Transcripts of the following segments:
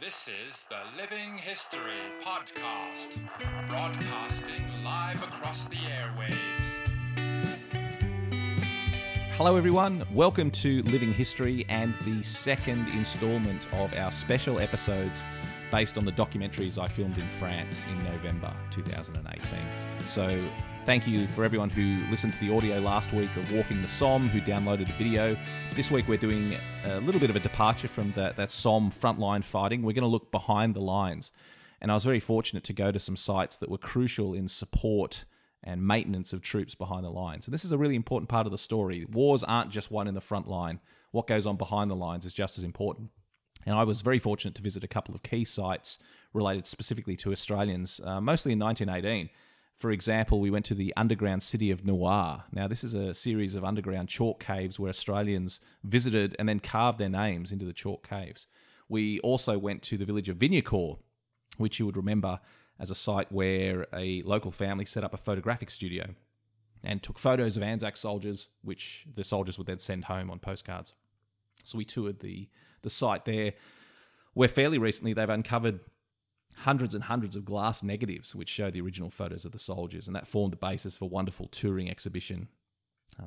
This is the Living History Podcast, broadcasting live across the airwaves. Hello everyone, welcome to Living History and the second instalment of our special episodes based on the documentaries I filmed in France in November 2018. So thank you for everyone who listened to the audio last week of Walking the Somme, who downloaded the video. This week we're doing a little bit of a departure from that Somme frontline fighting. We're going to look behind the lines. And I was very fortunate to go to some sites that were crucial in support and maintenance of troops behind the lines. And this is a really important part of the story. Wars aren't just won in the front line. What goes on behind the lines is just as important. And I was very fortunate to visit a couple of key sites related specifically to Australians, mostly in 1918. For example, we went to the underground city of Noir. Now, this is a series of underground chalk caves where Australians visited and then carved their names into the chalk caves. We also went to the village of Vincy Core, which you would remember as a site where a local family set up a photographic studio and took photos of Anzac soldiers, which the soldiers would then send home on postcards. So we toured the site there, where fairly recently they've uncovered hundreds and hundreds of glass negatives which show the original photos of the soldiers, and that formed the basis for a wonderful touring exhibition,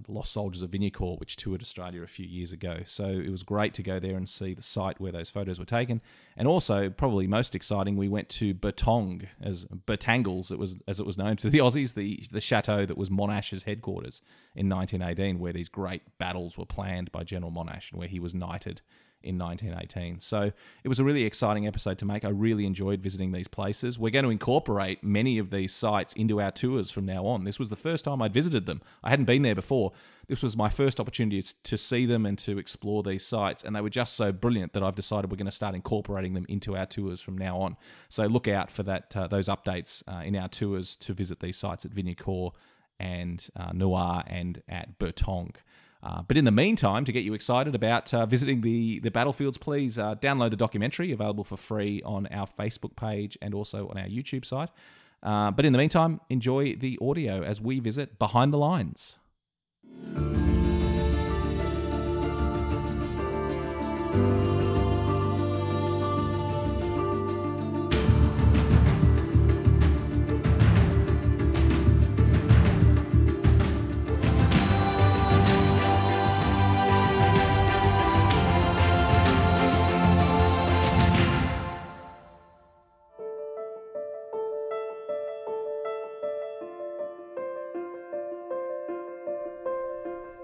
the Lost Soldiers of Vincy Core, which toured Australia a few years ago. So it was great to go there and see the site where those photos were taken. And also, probably most exciting, we went to Bertong, as Bertangles, as it was known to the Aussies, the chateau that was Monash's headquarters in 1918, where these great battles were planned by General Monash and where he was knighted in 1918. So it was a really exciting episode to make. I really enjoyed visiting these places. We're going to incorporate many of these sites into our tours from now on. This was the first time I'd visited them. I hadn't been there before. This was my first opportunity to see them and to explore these sites, and they were just so brilliant that I've decided we're going to start incorporating them into our tours from now on. So look out for that those updates in our tours to visit these sites at Vincy Core and Noir and at Bertong. But in the meantime, to get you excited about visiting the battlefields, please download the documentary, available for free on our Facebook page and also on our YouTube site. But in the meantime, enjoy the audio as we visit behind the lines.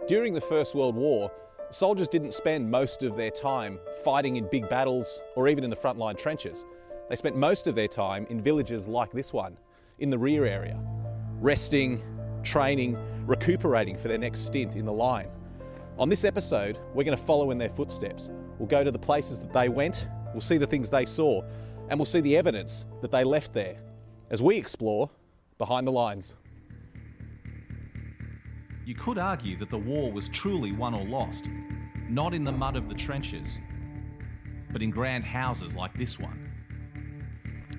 During the First World War, soldiers didn't spend most of their time fighting in big battles or even in the frontline trenches. They spent most of their time in villages like this one, in the rear area, resting, training, recuperating for their next stint in the line. On this episode, we're going to follow in their footsteps. We'll go to the places that they went, we'll see the things they saw, and we'll see the evidence that they left there as we explore behind the lines. You could argue that the war was truly won or lost, not in the mud of the trenches, but in grand houses like this one.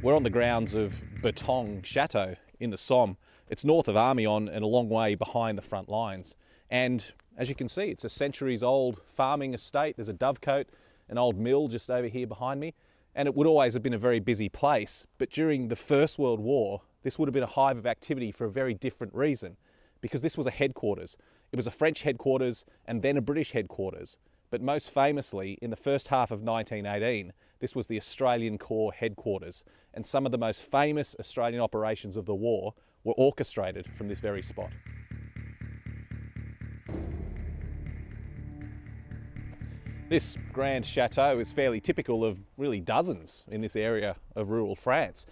We're on the grounds of Bertong Chateau in the Somme. It's north of Amiens and a long way behind the front lines. And as you can see, it's a centuries-old farming estate. There's a dovecote, an old mill just over here behind me, and it would always have been a very busy place. But during the First World War, this would have been a hive of activity for a very different reason, because this was a headquarters. It was a French headquarters and then a British headquarters. But most famously, in the first half of 1918, this was the Australian Corps headquarters. And some of the most famous Australian operations of the war were orchestrated from this very spot. This grand chateau is fairly typical of really dozens in this area of rural France.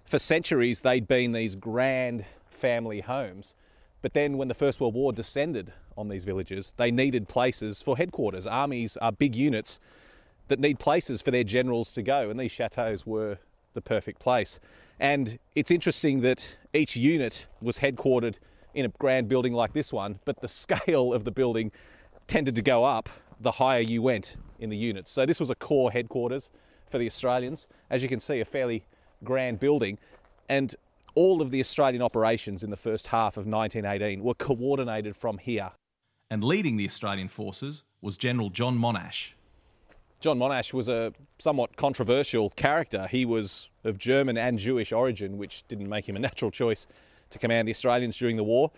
For centuries, they'd been these grand family homes. But then when the First World War descended on these villages, they needed places for headquarters. Armies are big units that need places for their generals to go, and these chateaus were the perfect place. And it's interesting that each unit was headquartered in a grand building like this one, but the scale of the building tended to go up the higher you went in the units. So this was a corps headquarters for the Australians. As you can see, a fairly grand building. And all of the Australian operations in the first half of 1918 were coordinated from here. And leading the Australian forces was General John Monash. John Monash was a somewhat controversial character. He was of German and Jewish origin, which didn't make him a natural choice to command the Australians during the war.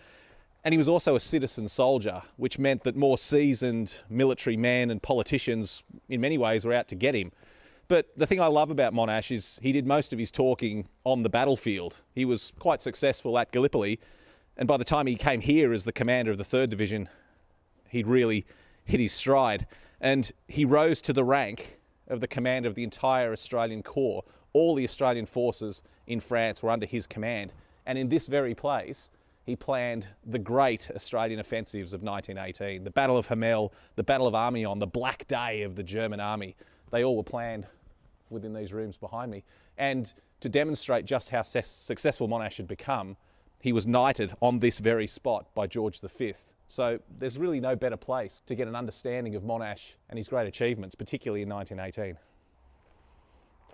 And he was also a citizen soldier, which meant that more seasoned military men and politicians, in many ways, were out to get him. But the thing I love about Monash is he did most of his talking on the battlefield. He was quite successful at Gallipoli, and by the time he came here as the commander of the 3rd Division, he'd really hit his stride. And he rose to the rank of the commander of the entire Australian Corps. All the Australian forces in France were under his command. And in this very place, he planned the great Australian offensives of 1918. The Battle of Hamel, the Battle of Amiens, the Black Day of the German army. They all were planned within these rooms behind me. And to demonstrate just how successful Monash had become, he was knighted on this very spot by George V. So there's really no better place to get an understanding of Monash and his great achievements, particularly in 1918.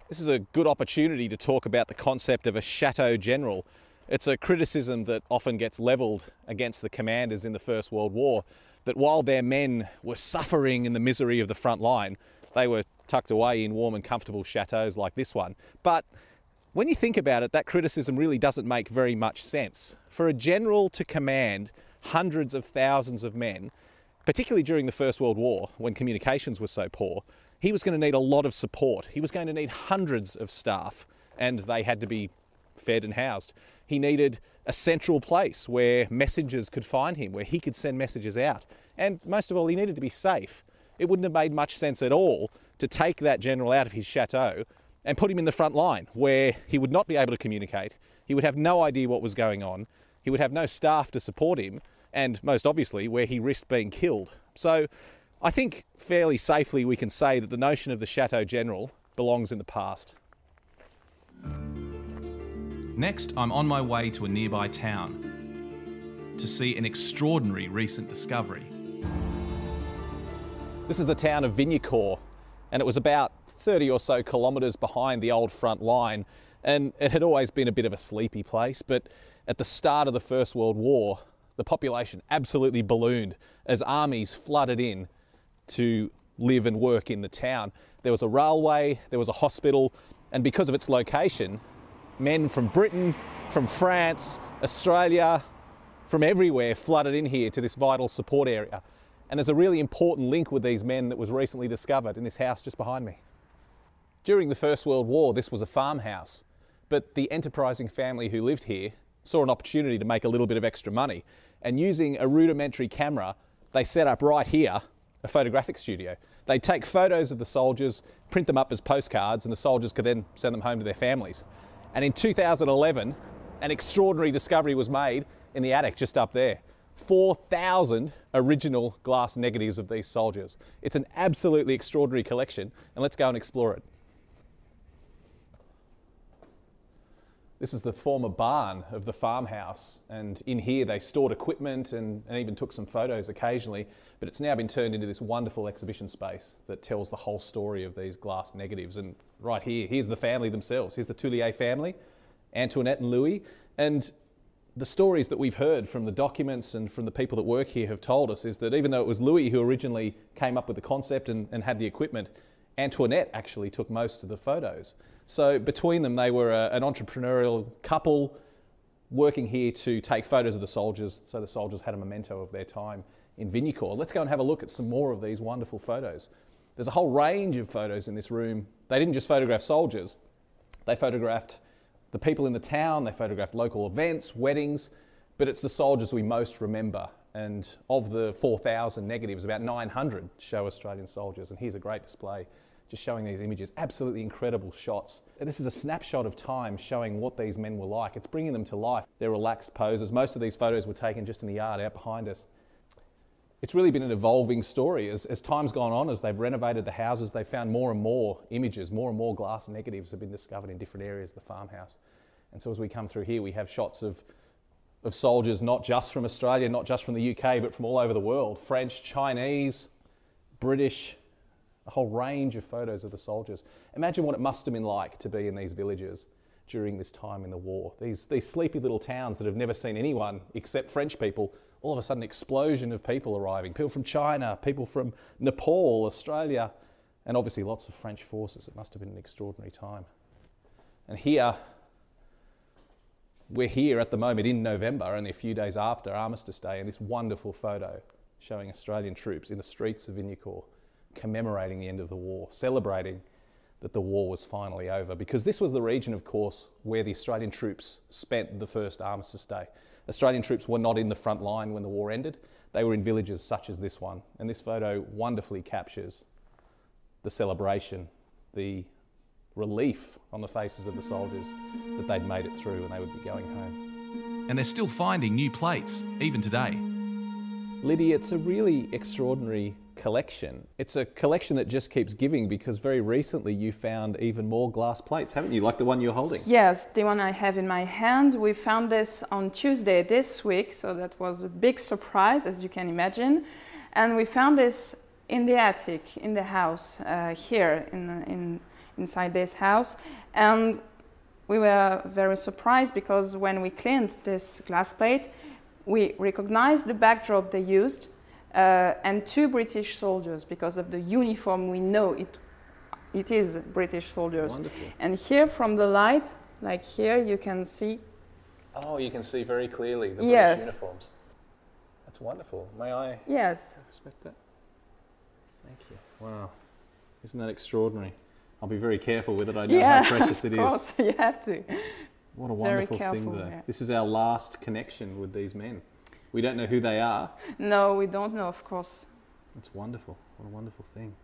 This is a good opportunity to talk about the concept of a Chateau General. It's a criticism that often gets levelled against the commanders in the First World War, that while their men were suffering in the misery of the front line, they were tucked away in warm and comfortable chateaus like this one. But when you think about it, that criticism really doesn't make very much sense. For a general to command hundreds of thousands of men, particularly during the First World War, when communications were so poor, he was going to need a lot of support. He was going to need hundreds of staff, and they had to be fed and housed. He needed a central place where messengers could find him, where he could send messages out. And most of all, he needed to be safe. It wouldn't have made much sense at all to take that general out of his chateau and put him in the front line, where he would not be able to communicate. He would have no idea what was going on. He would have no staff to support him, and most obviously, where he risked being killed. So I think fairly safely we can say that the notion of the Chateau General belongs in the past. Next, I'm on my way to a nearby town to see an extraordinary recent discovery. This is the town of Vincy Core, and it was about 30 or so kilometres behind the old front line, and it had always been a bit of a sleepy place, but at the start of the First World War, the population absolutely ballooned as armies flooded in to live and work in the town. There was a railway, there was a hospital, and because of its location, men from Britain, from France, Australia, from everywhere flooded in here to this vital support area. And there's a really important link with these men that was recently discovered in this house just behind me. During the First World War, this was a farmhouse, but the enterprising family who lived here saw an opportunity to make a little bit of extra money. And using a rudimentary camera, they set up right here a photographic studio. They'd take photos of the soldiers, print them up as postcards, and the soldiers could then send them home to their families. And in 2011, an extraordinary discovery was made in the attic just up there. 4,000 original glass negatives of these soldiers. It's an absolutely extraordinary collection, and let's go and explore it. This is the former barn of the farmhouse, and in here they stored equipment and even took some photos occasionally, but it's now been turned into this wonderful exhibition space that tells the whole story of these glass negatives. And right here, here's the family themselves. Here's the Tullier family, Antoinette and Louis, and the stories that we've heard from the documents and from the people that work here have told us is that even though it was Louis who originally came up with the concept and had the equipment, Antoinette actually took most of the photos. So between them, they were an entrepreneurial couple working here to take photos of the soldiers, so the soldiers had a memento of their time in Vincy Core. Let's go and have a look at some more of these wonderful photos. There's a whole range of photos in this room. They didn't just photograph soldiers, they photographed the people in the town, they photographed local events, weddings, but it's the soldiers we most remember. And of the 4,000 negatives, about 900 show Australian soldiers. And here's a great display just showing these images, absolutely incredible shots. And this is a snapshot of time showing what these men were like. It's bringing them to life. Their relaxed poses. Most of these photos were taken just in the yard out behind us. It's really been an evolving story. As time's gone on, as they've renovated the houses, they've found more and more images, more and more glass negatives have been discovered in different areas of the farmhouse. And so as we come through here, we have shots of soldiers not just from Australia, not just from the UK, but from all over the world. French, Chinese, British, a whole range of photos of the soldiers. Imagine what it must have been like to be in these villages during this time in the war. These sleepy little towns that have never seen anyone except French people, all of a sudden an explosion of people arriving. People from China, people from Nepal, Australia, and obviously lots of French forces. It must have been an extraordinary time. And here, we're here at the moment in November, only a few days after Armistice Day, and this wonderful photo showing Australian troops in the streets of Vincy Core commemorating the end of the war, celebrating that the war was finally over, because this was the region, of course, where the Australian troops spent the first Armistice Day. Australian troops were not in the front line when the war ended. They were in villages such as this one, and this photo wonderfully captures the celebration, the relief on the faces of the soldiers that they'd made it through and they would be going home. And they're still finding new plates, even today. Liddy, it's a really extraordinary collection. It's a collection that just keeps giving, because very recently you found even more glass plates, haven't you? Like the one you're holding. Yes, the one I have in my hand. We found this on Tuesday this week, so that was a big surprise, as you can imagine. And we found this in the attic, in the house, here, inside this house. And we were very surprised, because when we cleaned this glass plate, we recognized the backdrop they used, and 2 British soldiers. Because of the uniform, we know it is British soldiers. Wonderful. And here from the light, like here, you can see. Oh, you can see very clearly the Yes. British uniforms. That's wonderful. May I Yes. inspect that? Thank you. Wow. Isn't that extraordinary? I'll be very careful with it. I know how precious it is. Of course, you have to. What a Very wonderful careful, thing, though. yeah. This is our last connection with these men. We don't know who they are. No, we don't know, of course. It's wonderful. What a wonderful thing.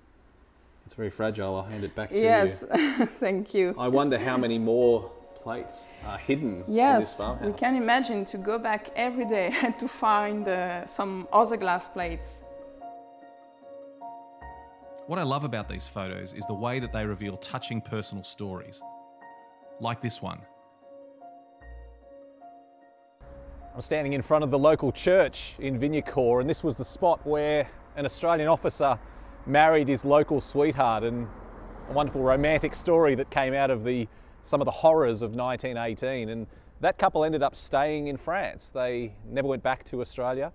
It's very fragile. I'll hand it back to Yes, you. thank you. I wonder how many more plates are hidden in this Yes, farmhouse. we can imagine to go back every day and to find some other glass plates. What I love about these photos is the way that they reveal touching personal stories. Like this one. I'm standing in front of the local church in Vincy Core, and this was the spot where an Australian officer married his local sweetheart, and a wonderful romantic story that came out of some of the horrors of 1918. And that couple ended up staying in France. They never went back to Australia,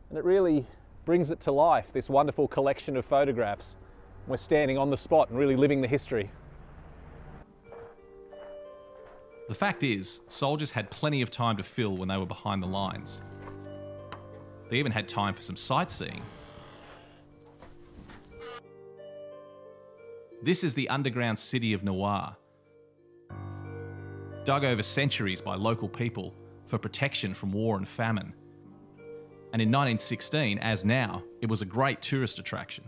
and it really brings it to life, this wonderful collection of photographs. We're standing on the spot and really living the history. The fact is, soldiers had plenty of time to fill when they were behind the lines. They even had time for some sightseeing. This is the underground city of Noir, dug over centuries by local people for protection from war and famine. And in 1916, as now, it was a great tourist attraction.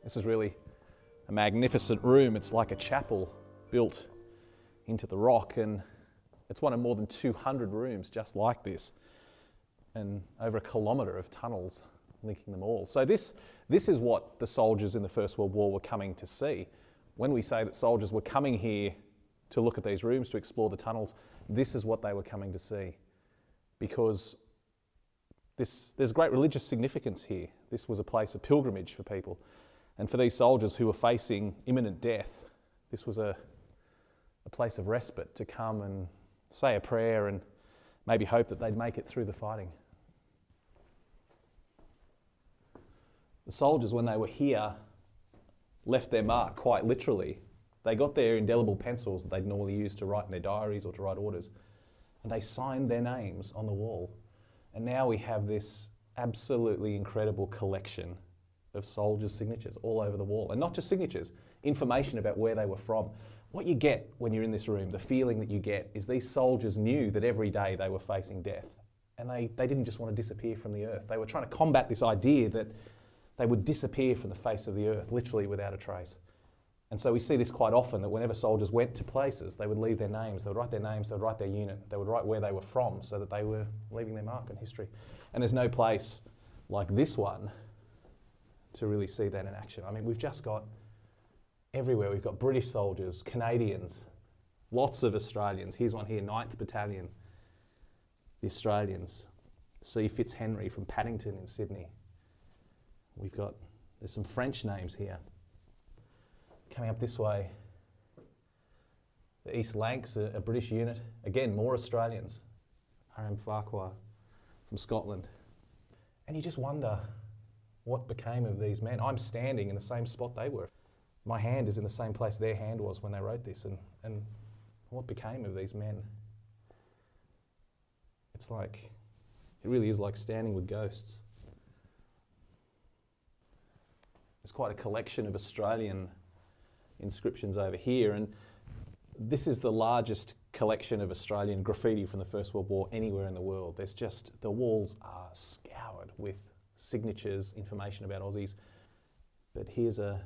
This is really a magnificent room. It's like a chapel built into the rock, and it's one of more than 200 rooms just like this, and over 1 kilometre of tunnels linking them all. So this is what the soldiers in the First World War were coming to see. When we say that soldiers were coming here to look at these rooms, to explore the tunnels, this is what they were coming to see, because there's great religious significance here. This was a place of pilgrimage for people. And for these soldiers who were facing imminent death, this was a place of respite to come and say a prayer and maybe hope that they'd make it through the fighting. The soldiers, when they were here, left their mark quite literally. They got their indelible pencils that they'd normally use to write in their diaries or to write orders, and they signed their names on the wall. And now we have this absolutely incredible collection of soldiers' signatures all over the wall. And not just signatures, information about where they were from. What you get when you're in this room, the feeling that you get, is these soldiers knew that every day they were facing death. And they didn't just want to disappear from the earth. They were trying to combat this idea that they would disappear from the face of the earth, literally without a trace. And so we see this quite often, that whenever soldiers went to places, they would leave their names, they would write their names, they would write their unit, they would write where they were from, so that they were leaving their mark on history. And there's no place like this one to really see that in action. I mean, we've just got everywhere. We've got British soldiers, Canadians, lots of Australians. Here's one here, 9th Battalion, the Australians. C. Fitzhenry from Paddington in Sydney. There's some French names here. Coming up this way, the East Lancs, a British unit. Again, more Australians. RM Farquhar from Scotland. And you just wonder, What became of these men? I'm standing in the same spot they were. My hand is in the same place their hand was when they wrote this, and what became of these men? It's like, it really is like standing with ghosts. There's quite a collection of Australian inscriptions over here, and this is the largest collection of Australian graffiti from the First World War anywhere in the world. There's just, the walls are scoured with signatures, information about Aussies. But here's a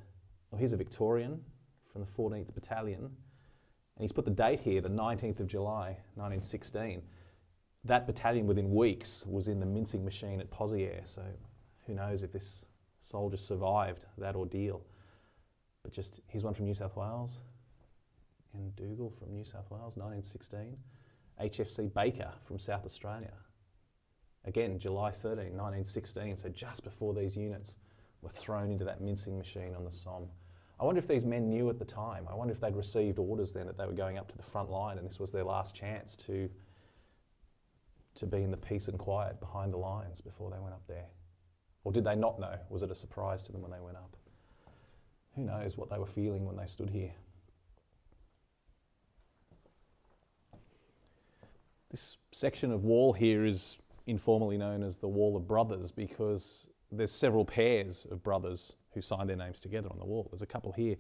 Victorian from the 14th Battalion, and he's put the date here, the 19th of July, 1916. That battalion within weeks was in the mincing machine at Pozières, so who knows if this soldier survived that ordeal. But just, here's one from New South Wales, and Dougal from New South Wales, 1916. HFC Baker from South Australia. Again, July 13, 1916, so just before these units were thrown into that mincing machine on the Somme. I wonder if these men knew at the time. I wonder if they'd received orders then that they were going up to the front line and this was their last chance to be in the peace and quiet behind the lines before they went up there. Or did they not know? Was it a surprise to them when they went up? Who knows what they were feeling when they stood here. This section of wall here is informally known as the Wall of Brothers because there's several pairs of brothers who signed their names together on the wall. There's a couple here.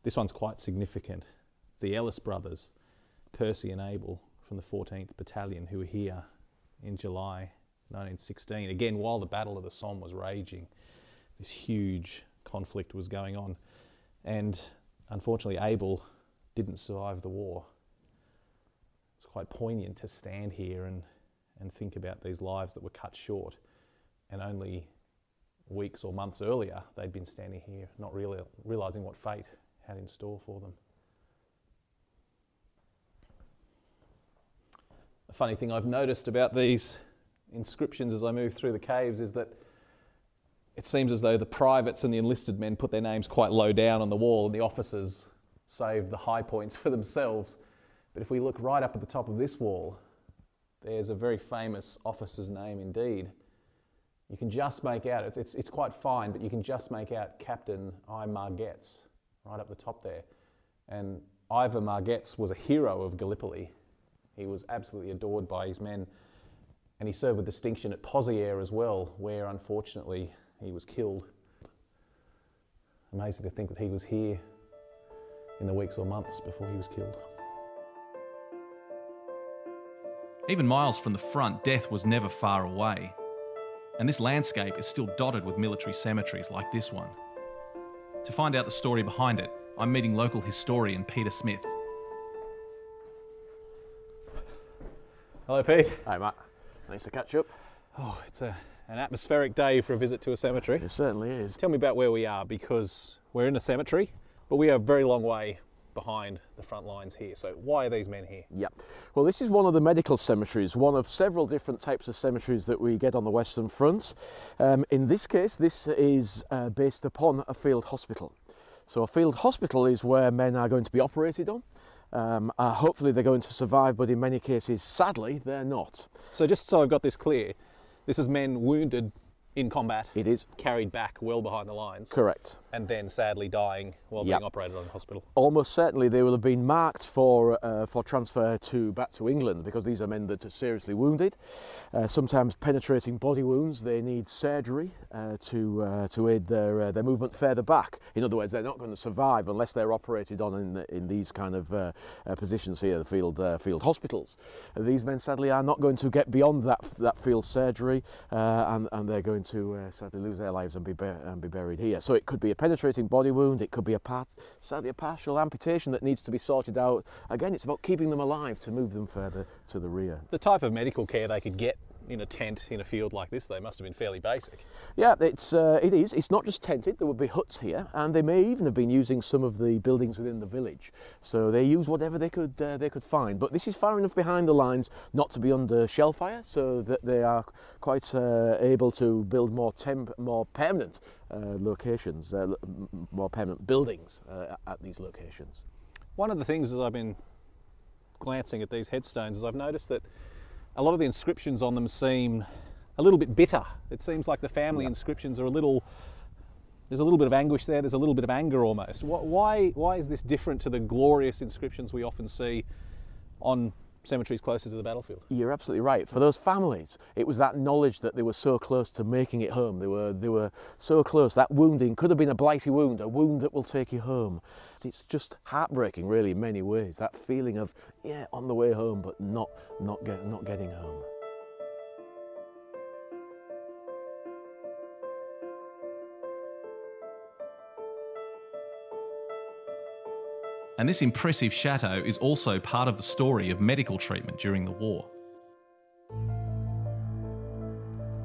This one's quite significant. The Ellis brothers, Percy and Abel from the 14th Battalion, who were here in July 1916. Again, while the Battle of the Somme was raging, this huge conflict was going on. And unfortunately, Abel didn't survive the war. It's quite poignant to stand here and think about these lives that were cut short, and only weeks or months earlier they'd been standing here not really realising what fate had in store for them. A funny thing I've noticed about these inscriptions as I move through the caves is that it seems as though the privates and the enlisted men put their names quite low down on the wall and the officers saved the high points for themselves. But if we look right up at the top of this wall, there's a very famous officer's name indeed. You can just make out, it's quite fine, but you can just make out Captain Aimar right up the top there. And Ivor Margetts was a hero of Gallipoli. He was absolutely adored by his men, and he served with distinction at Pozières as well, where unfortunately he was killed. Amazing to think that he was here in the weeks or months before he was killed. Even miles from the front, death was never far away. And this landscape is still dotted with military cemeteries like this one. To find out the story behind it, I'm meeting local historian Peter Smith. Hello, Pete. Hi, Matt. Nice to catch up. Oh, it's an atmospheric day for a visit to a cemetery. It certainly is. Tell me about where we are, because we're in a cemetery, but we are a very long way behind the front lines here. So why are these men here? Yeah. Well, this is one of the medical cemeteries, one of several different types of cemeteries that we get on the Western Front. In this case, this is based upon a field hospital. So a field hospital is where men are going to be operated on. Hopefully they're going to survive, but in many cases, sadly, they're not. So just so I've got this clear, this is men wounded in combat. It is. Carried back well behind the lines. Correct. And then sadly dying while being operated on in hospital. Almost certainly they will have been marked for transfer back to England, because these are men that are seriously wounded. Sometimes penetrating body wounds. They need surgery to aid their movement further back. In other words, they're not going to survive unless they're operated on in these kind of positions here, the field hospitals. These men sadly are not going to get beyond that field surgery, and they're going to sadly lose their lives and be buried here. So it could be a penetrating body wound, it could be sadly a partial amputation that needs to be sorted out. Again, it's about keeping them alive to move them further to the rear. The type of medical care they could get in a tent in a field like this, they must have been fairly basic. Yeah, it is. It's not just tented. There would be huts here, and they may even have been using some of the buildings within the village. So they use whatever they could find. But this is far enough behind the lines not to be under shell fire, so that they are quite able to build more permanent locations, more permanent buildings at these locations. One of the things as I've been glancing at these headstones is I've noticed that a lot of the inscriptions on them seem a little bit bitter. It seems like the family inscriptions are there's a little bit of anguish there, there's a little bit of anger almost. Why is this different to the glorious inscriptions we often see on cemeteries closer to the battlefield? You're absolutely right. For those families, it was that knowledge that they were so close to making it home. They were so close. That wounding could have been a blighty wound, a wound that will take you home. It's just heartbreaking, really, in many ways. That feeling of, yeah, on the way home, but not getting home. And this impressive chateau is also part of the story of medical treatment during the war.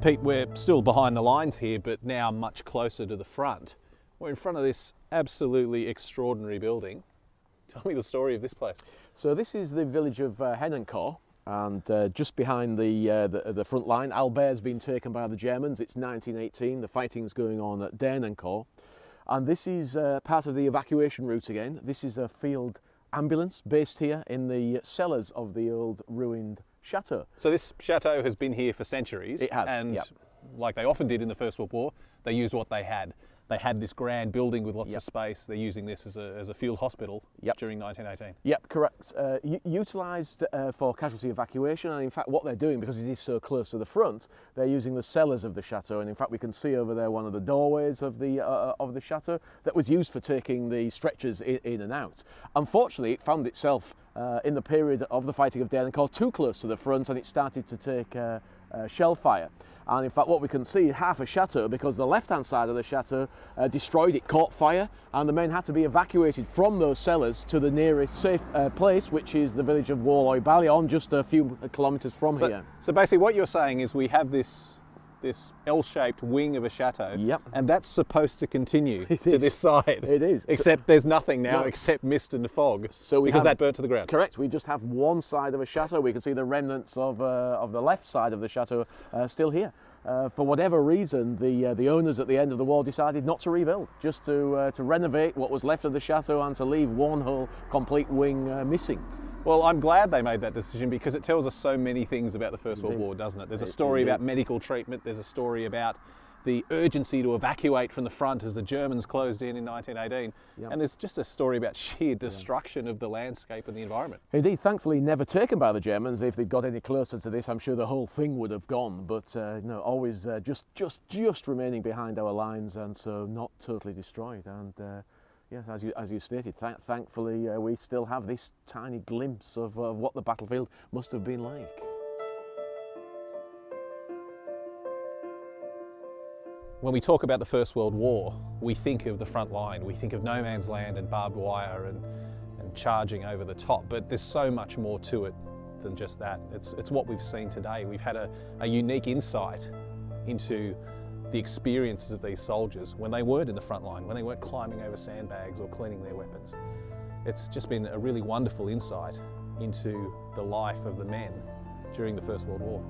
Pete, we're still behind the lines here, but now much closer to the front. We're in front of this absolutely extraordinary building. Tell me the story of this place. So this is the village of Core, and just behind the front line. Albert's been taken by the Germans. It's 1918. The fighting's going on at Core. And this is part of the evacuation route again. This is a field ambulance based here in the cellars of the old ruined chateau. So this chateau has been here for centuries. It has, and yep. like they often did in the First World War, they used what they had. They had this grand building with lots Yep. of space. They're using this as a field hospital Yep. during 1918. Yep, correct. Utilised for casualty evacuation, and in fact what they're doing, because it is so close to the front, they're using the cellars of the chateau, and in fact we can see over there one of the doorways of the chateau that was used for taking the stretchers in and out. Unfortunately, it found itself in the period of the fighting of Core too close to the front, and it started to take shell fire. And in fact what we can see, half a chateau, because the left hand side of the chateau destroyed, it caught fire, and the men had to be evacuated from those cellars to the nearest safe place, which is the village of Walloy-Ballion, just a few kilometres from here. So basically what you're saying is we have this L-shaped wing of a chateau, Yep. and that's supposed to continue to this side. It is. Except there's nothing now No. except mist and fog, So we because have- that burnt to the ground. Correct. We just have one side of a chateau. We can see the remnants of the left side of the chateau still here. For whatever reason, the owners at the end of the war decided not to rebuild, just to renovate what was left of the chateau and to leave one whole complete wing missing. Well, I'm glad they made that decision, because it tells us so many things about the First World Indeed. War, doesn't it? There's a story Indeed. about medical treatment, there's a story about the urgency to evacuate from the front as the Germans closed in 1918, Yep. and there's just a story about sheer destruction of the landscape and the environment. Indeed, thankfully never taken by the Germans. If they'd got any closer to this, I'm sure the whole thing would have gone, but no, always just remaining behind our lines, and so not totally destroyed. And yes, as you stated, thankfully we still have this tiny glimpse of what the battlefield must have been like. When we talk about the First World War, we think of the front line, we think of no man's land and barbed wire and charging over the top, but there's so much more to it than just that. It's what we've seen today. We've had a unique insight into the experiences of these soldiers when they weren't in the front line, when they weren't climbing over sandbags or cleaning their weapons. It's just been a really wonderful insight into the life of the men during the First World War.